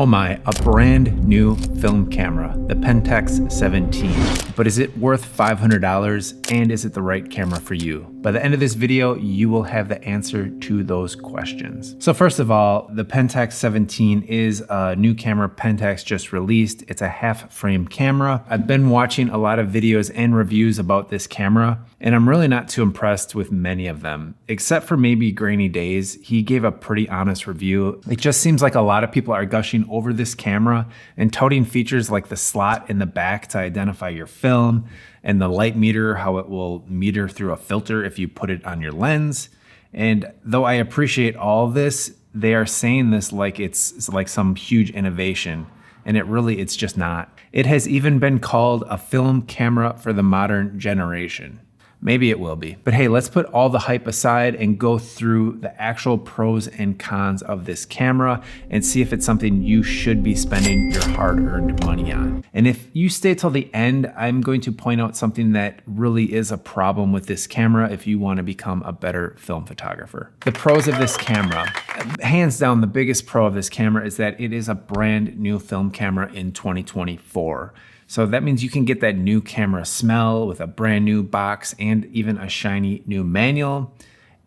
Oh my, a brand new film camera, the Pentax 17. But is it worth $500 and is it the right camera for you? By the end of this video, you will have the answer to those questions. So first of all, the Pentax 17 is a new camera Pentax just released. It's a half frame camera. I've been watching a lot of videos and reviews about this camera, and I'm really not too impressed with many of them, except for maybe Grainy Days. He gave a pretty honest review. It just seems like a lot of people are gushing over this camera and touting features like the slot in the back to identify your film, and the light meter, how it will meter through a filter if you put it on your lens. And though I appreciate all of this, they are saying this like it's like some huge innovation, and it's just not. It has even been called a film camera for the modern generation. Maybe it will be. But hey, let's put all the hype aside and go through the actual pros and cons of this camera and see if it's something you should be spending your hard-earned money on. And if you stay till the end, I'm going to point out something that really is a problem with this camera if you want to become a better film photographer. The pros of this camera. Hands down, the biggest pro of this camera is that it is a brand new film camera in 2024. So that means you can get that new camera smell with a brand new box and even a shiny new manual,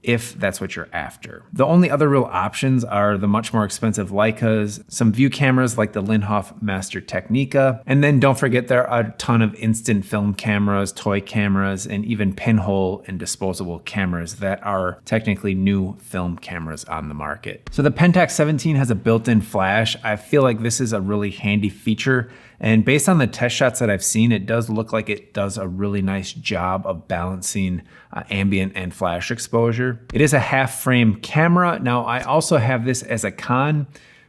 if that's what you're after. The only other real options are the much more expensive Leicas, some view cameras like the Linhof Master Technica, and then don't forget there are a ton of instant film cameras, toy cameras, and even pinhole and disposable cameras that are technically new film cameras on the market. So the Pentax 17 has a built-in flash. I feel like this is a really handy feature, and based on the test shots that I've seen, it does look like it does a really nice job of balancing ambient and flash exposure. It is a half frame camera. Now, I also have this as a con,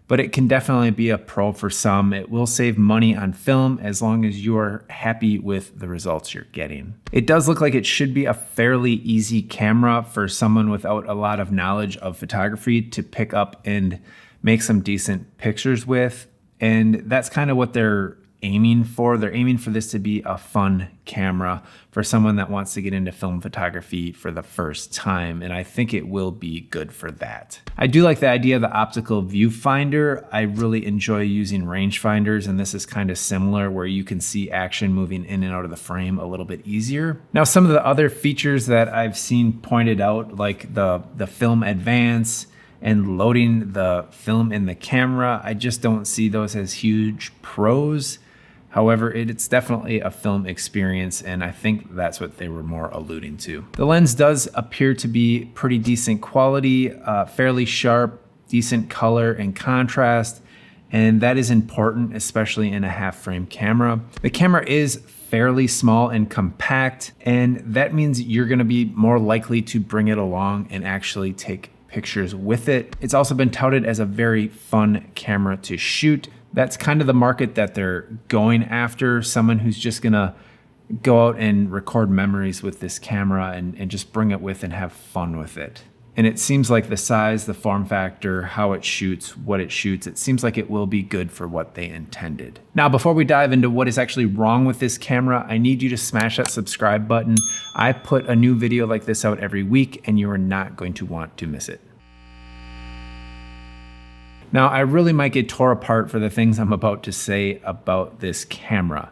but it can definitely be a pro for some. It will save money on film as long as you're happy with the results you're getting. It does look like it should be a fairly easy camera for someone without a lot of knowledge of photography to pick up and make some decent pictures with. And that's kind of what they're aiming for. They're aiming for this to be a fun camera for someone that wants to get into film photography for the first time, and I think it will be good for that. I do like the idea of the optical viewfinder. I really enjoy using rangefinders, and this is kind of similar where you can see action moving in and out of the frame a little bit easier. Now, some of the other features that I've seen pointed out, like the film advance and loading the film in the camera, I just don't see those as huge pros. However, it's definitely a film experience, and I think that's what they were more alluding to. The lens does appear to be pretty decent quality, fairly sharp, decent color and contrast, and that is important, especially in a half frame camera. The camera is fairly small and compact, and that means you're gonna be more likely to bring it along and actually take pictures with it. It's also been touted as a very fun camera to shoot. That's kind of the market that they're going after, someone who's just gonna go out and record memories with this camera and just bring it with and have fun with it. And it seems like the size, the form factor, how it shoots, what it shoots, it seems like it will be good for what they intended. Now, before we dive into what is actually wrong with this camera, I need you to smash that subscribe button. I put a new video like this out every week, and you are not going to want to miss it. Now, I really might get tore apart for the things I'm about to say about this camera,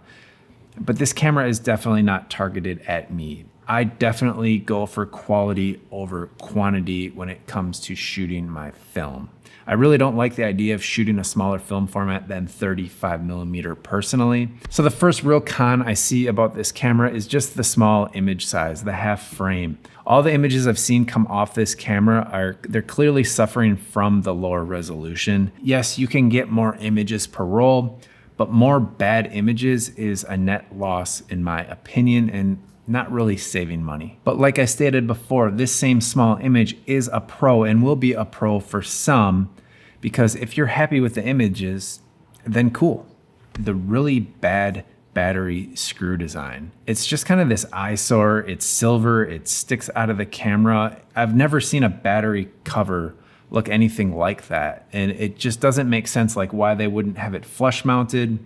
but this camera is definitely not targeted at me. I definitely go for quality over quantity when it comes to shooting my film. I really don't like the idea of shooting a smaller film format than 35mm personally. So the first real con I see about this camera is just the small image size, the half frame. All the images I've seen come off this camera they're clearly suffering from the lower resolution. Yes, you can get more images per roll, but more bad images is a net loss in my opinion, and not really saving money. But like I stated before, this same small image is a pro and will be a pro for some, because if you're happy with the images, then cool. The really bad battery screw design, it's just kind of this eyesore. It's silver, it sticks out of the camera. I've never seen a battery cover look anything like that, and it just doesn't make sense like why they wouldn't have it flush mounted,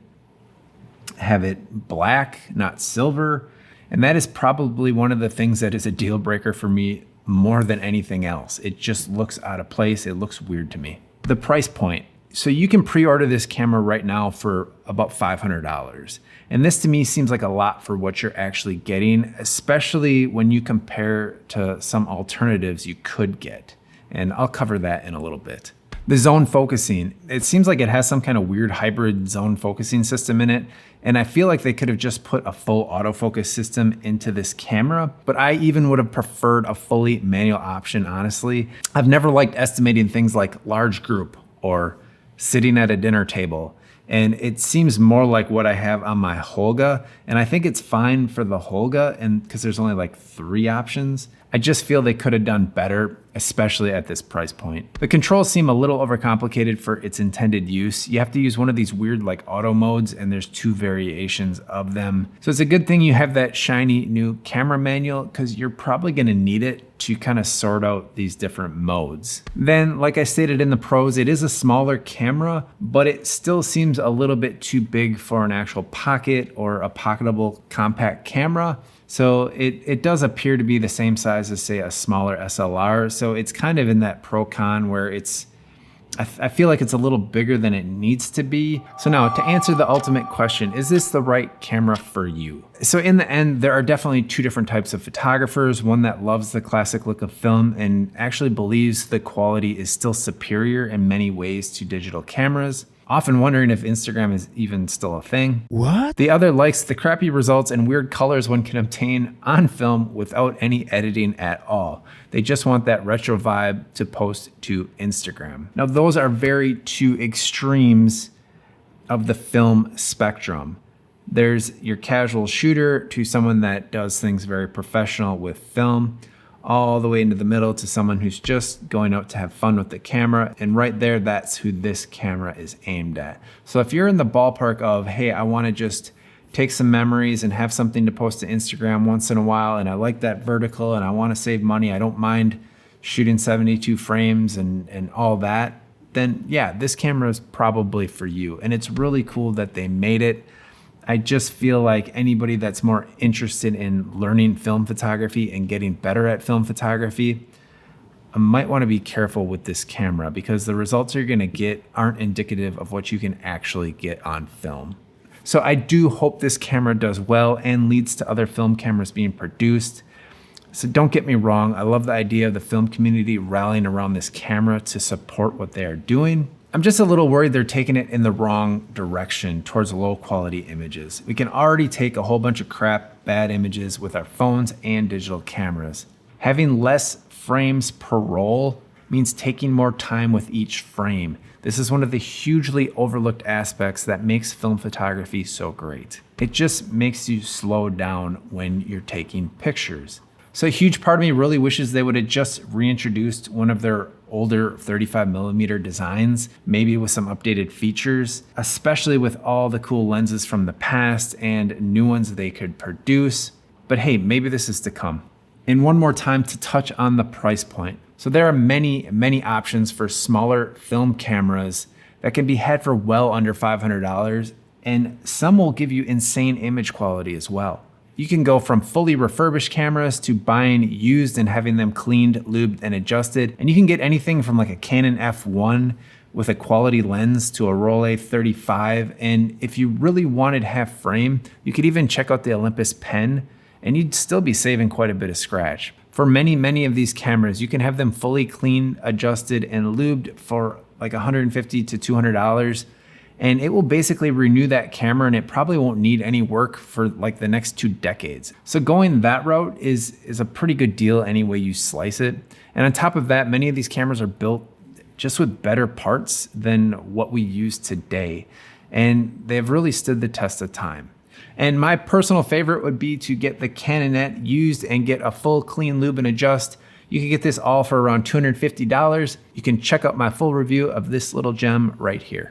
have it black, not silver. And that is probably one of the things that is a deal breaker for me more than anything else. It just looks out of place. It looks weird to me. The price point. So you can pre-order this camera right now for about $500. And this to me seems like a lot for what you're actually getting, especially when you compare to some alternatives you could get. And I'll cover that in a little bit. The zone focusing, it seems like it has some kind of weird hybrid zone focusing system in it. And I feel like they could have just put a full autofocus system into this camera, but I even would have preferred a fully manual option, honestly. I've never liked estimating things like large group or sitting at a dinner table. And it seems more like what I have on my Holga. And I think it's fine for the Holga, and because there's only like 3 options. I just feel they could have done better, especially at this price point. The controls seem a little overcomplicated for its intended use. You have to use one of these weird like auto modes, and there's 2 variations of them. So it's a good thing you have that shiny new camera manual, because you're probably gonna need it to kind of sort out these different modes. Then, like I stated in the pros, it is a smaller camera, but it still seems a little bit too big for an actual pocket or a pocketable compact camera. So it does appear to be the same size as, say, a smaller SLR. So it's kind of in that pro-con where I feel like it's a little bigger than it needs to be. So now, to answer the ultimate question, is this the right camera for you? So in the end, there are definitely 2 different types of photographers. One that loves the classic look of film and actually believes the quality is still superior in many ways to digital cameras, often wondering if Instagram is even still a thing. What? The other likes the crappy results and weird colors one can obtain on film without any editing at all. They just want that retro vibe to post to Instagram. Now, those are very 2 extremes of the film spectrum. There's your casual shooter to someone that does things very professional with film, all the way into the middle to someone who's just going out to have fun with the camera. And right there, that's who this camera is aimed at. So if you're in the ballpark of, hey, I wanna just take some memories and have something to post to Instagram once in a while, and I like that vertical and I wanna save money, I don't mind shooting 72 frames and all that, then yeah, this camera is probably for you. And it's really cool that they made it. I just feel like anybody that's more interested in learning film photography and getting better at film photography, I might want to be careful with this camera, because the results you're going to get aren't indicative of what you can actually get on film. So I do hope this camera does well and leads to other film cameras being produced. So don't get me wrong, I love the idea of the film community rallying around this camera to support what they are doing. I'm just a little worried they're taking it in the wrong direction towards low quality images. We can already take a whole bunch of crap, bad images with our phones and digital cameras. Having less frames per roll means taking more time with each frame. This is one of the hugely overlooked aspects that makes film photography so great. It just makes you slow down when you're taking pictures. So a huge part of me really wishes they would have just reintroduced one of their older 35mm designs, maybe with some updated features, especially with all the cool lenses from the past and new ones they could produce. But hey, maybe this is to come. And one more time to touch on the price point. So there are many, many options for smaller film cameras that can be had for well under $500, and some will give you insane image quality as well. You can go from fully refurbished cameras to buying used and having them cleaned, lubed, and adjusted. And you can get anything from like a Canon F1 with a quality lens to a Rollei 35. And if you really wanted half frame, you could even check out the Olympus Pen, and you'd still be saving quite a bit of scratch. For many of these cameras, you can have them fully cleaned, adjusted, and lubed for like $150 to $200. And it will basically renew that camera, and it probably won't need any work for like the next 2 decades. So going that route is a pretty good deal any way you slice it. And on top of that, many of these cameras are built just with better parts than what we use today. And they've really stood the test of time. And my personal favorite would be to get the Canonet used and get a full clean lube and adjust. You can get this all for around $250. You can check out my full review of this little gem right here.